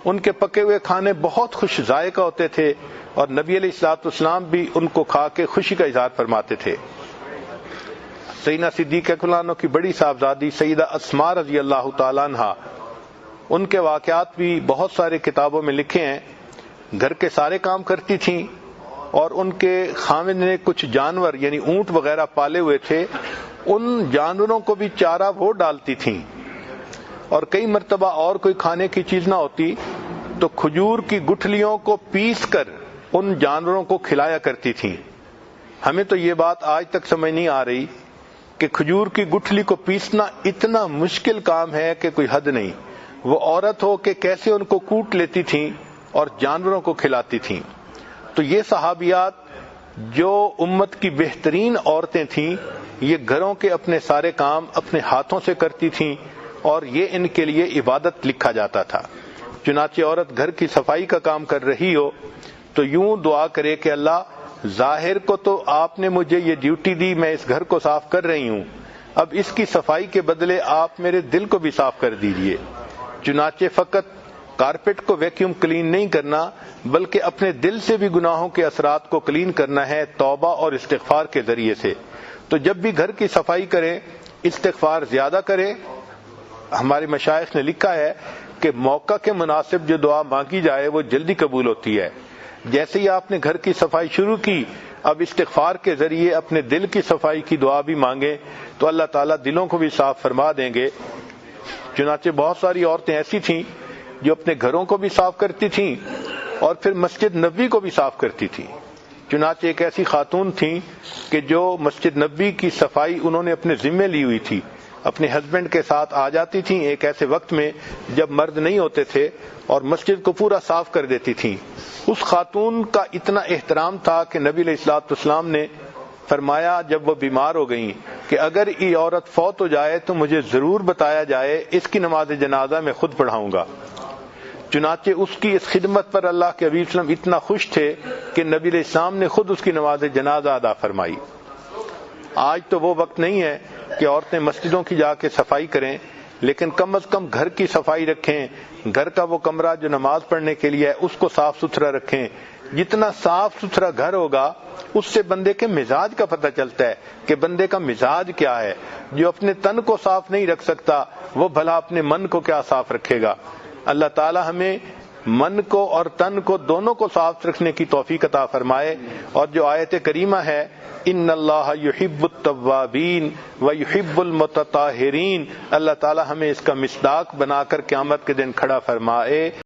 ان کے پکے ہوئے کھانے بہت خوش ذائقہ ہوتے تھے اور نبی علیہ الصلوۃ والسلام بھی ان کو کھا کے خوشی کا اظہار فرماتے تھے۔ سیدنا صدیق اکبر عنہ کی بڑی صاحبزادی سیدہ اسماء رضی اللہ تعالی عنہا، ان کے واقعات بھی بہت سارے کتابوں میں لکھے ہیں۔ گھر کے سارے کام کرتی تھیں اور ان کے خاوند نے کچھ جانور یعنی اونٹ وغیرہ پالے ہوئے تھے، ان جانوروں کو بھی چارہ وہ ڈالتی تھیں، اور کئی مرتبہ اور کوئی کھانے کی چیز نہ ہوتی تو کھجور کی گٹھلیوں کو پیس کر ان جانوروں کو کھلایا کرتی تھیں۔ ہمیں تو یہ بات آج تک سمجھ نہیں آ رہی کہ کھجور کی گٹھلی کو پیسنا اتنا مشکل کام ہے کہ کوئی حد نہیں۔ وہ عورت ہو کہ کیسے ان کو کوٹ لیتی تھیں اور جانوروں کو کھلاتی تھیں۔ تو یہ صحابیات جو امت کی بہترین عورتیں تھیں، یہ گھروں کے اپنے سارے کام اپنے ہاتھوں سے کرتی تھیں اور یہ ان کے لیے عبادت لکھا جاتا تھا۔ چنانچہ عورت گھر کی صفائی کا کام کر رہی ہو تو یوں دعا کرے کہ اللہ، ظاہر کو تو آپ نے مجھے یہ ڈیوٹی دی، میں اس گھر کو صاف کر رہی ہوں، اب اس کی صفائی کے بدلے آپ میرے دل کو بھی صاف کر دیجئے۔ چنانچہ فقط کارپیٹ کو ویکیوم کلین نہیں کرنا بلکہ اپنے دل سے بھی گناہوں کے اثرات کو کلین کرنا ہے توبہ اور استغفار کے ذریعے سے۔ تو جب بھی گھر کی صفائی کریں استغفار زیادہ کریں۔ ہمارے مشائخ نے لکھا ہے کہ موقع کے مناسب جو دعا مانگی جائے وہ جلدی قبول ہوتی ہے۔ جیسے ہی آپ نے گھر کی صفائی شروع کی، اب استغفار کے ذریعے اپنے دل کی صفائی کی دعا بھی مانگیں تو اللہ تعالیٰ دلوں کو بھی صاف فرما دیں گے۔ چنانچہ بہت ساری عورتیں ایسی تھیں جو اپنے گھروں کو بھی صاف کرتی تھیں اور پھر مسجد نبوی کو بھی صاف کرتی تھیں۔ چنانچہ ایک ایسی خاتون تھیں کہ جو مسجد نبوی کی صفائی انہوں نے اپنے ذمے لی ہوئی تھی، اپنے ہسبینڈ کے ساتھ آ جاتی تھیں ایک ایسے وقت میں جب مرد نہیں ہوتے تھے اور مسجد کو پورا صاف کر دیتی تھیں۔ اس خاتون کا اتنا احترام تھا کہ نبی علیہ الصلوۃ والسلام نے فرمایا جب وہ بیمار ہو گئیں کہ اگر یہ عورت فوت ہو جائے تو مجھے ضرور بتایا جائے، اس کی نماز جنازہ میں خود پڑھاؤں گا۔ چنانچہ اس کی اس خدمت پر اللہ کے حبیب صلی اللہ علیہ وسلم اتنا خوش تھے کہ نبی علیہ السلام نے خود اس کی نماز جنازہ ادا فرمائی۔ آج تو وہ وقت نہیں ہے کہ عورتیں مسجدوں کی جا کے صفائی کریں، لیکن کم از کم گھر کی صفائی رکھیں، گھر کا وہ کمرہ جو نماز پڑھنے کے لیے ہے اس کو صاف ستھرا رکھیں۔ جتنا صاف ستھرا گھر ہوگا اس سے بندے کے مزاج کا پتہ چلتا ہے کہ بندے کا مزاج کیا ہے۔ جو اپنے تن کو صاف نہیں رکھ سکتا وہ بھلا اپنے من کو کیا صاف رکھے گا۔ اللہ تعالی ہمیں من کو اور تن کو دونوں کو صاف رکھنے کی توفیق عطا فرمائے۔ اور جو آیت کریمہ ہے ان اللہ یحب التوابین ویحب المتطہرین، اللہ تعالی ہمیں اس کا مصداق بنا کر قیامت کے دن کھڑا فرمائے۔